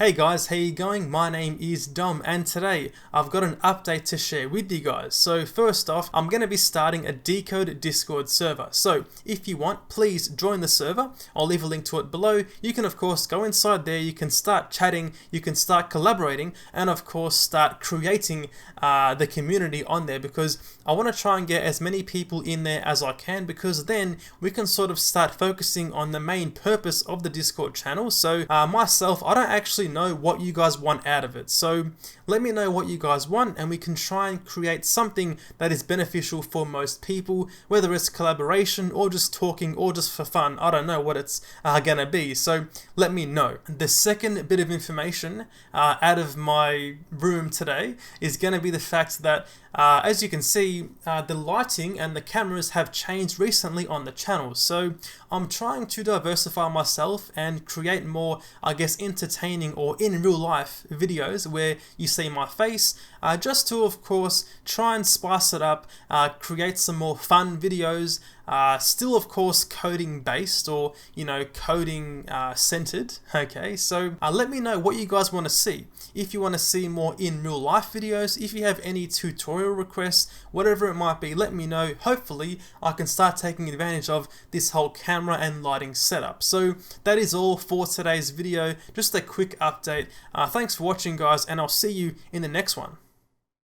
Hey guys, how you going? My name is Dom and today I've got an update to share with you guys. So first off, I'm going to be starting a dcode Discord server. So if you want, please join the server. I'll leave a link to it below. You can of course go inside there, you can start chatting, you can start collaborating, and of course start creating the community on there, because I want to try and get as many people in there as I can, because then we can sort of start focusing on the main purpose of the Discord channel. So myself, I don't actually know what you guys want out of it, so let me know what you guys want and we can try and create something that is beneficial for most people, whether it's collaboration or just talking or just for fun. I don't know what it's gonna be, so let me know. The second bit of information out of my room today is gonna be the fact that as you can see, the lighting and the cameras have changed recently on the channel, so I'm trying to diversify myself and create more, I guess, entertaining or in real life videos where you see my face, just to of course try and spice it up, create some more fun videos, still of course coding based, or coding centered. Okay, so let me know what you guys want to see. If you want to see more in real life videos, if you have any tutorial requests, whatever it might be, let me know. Hopefully I can start taking advantage of this whole camera and lighting setup. So that is all for today's video, just a quick update. Thanks for watching guys, and I'll see you in the next one.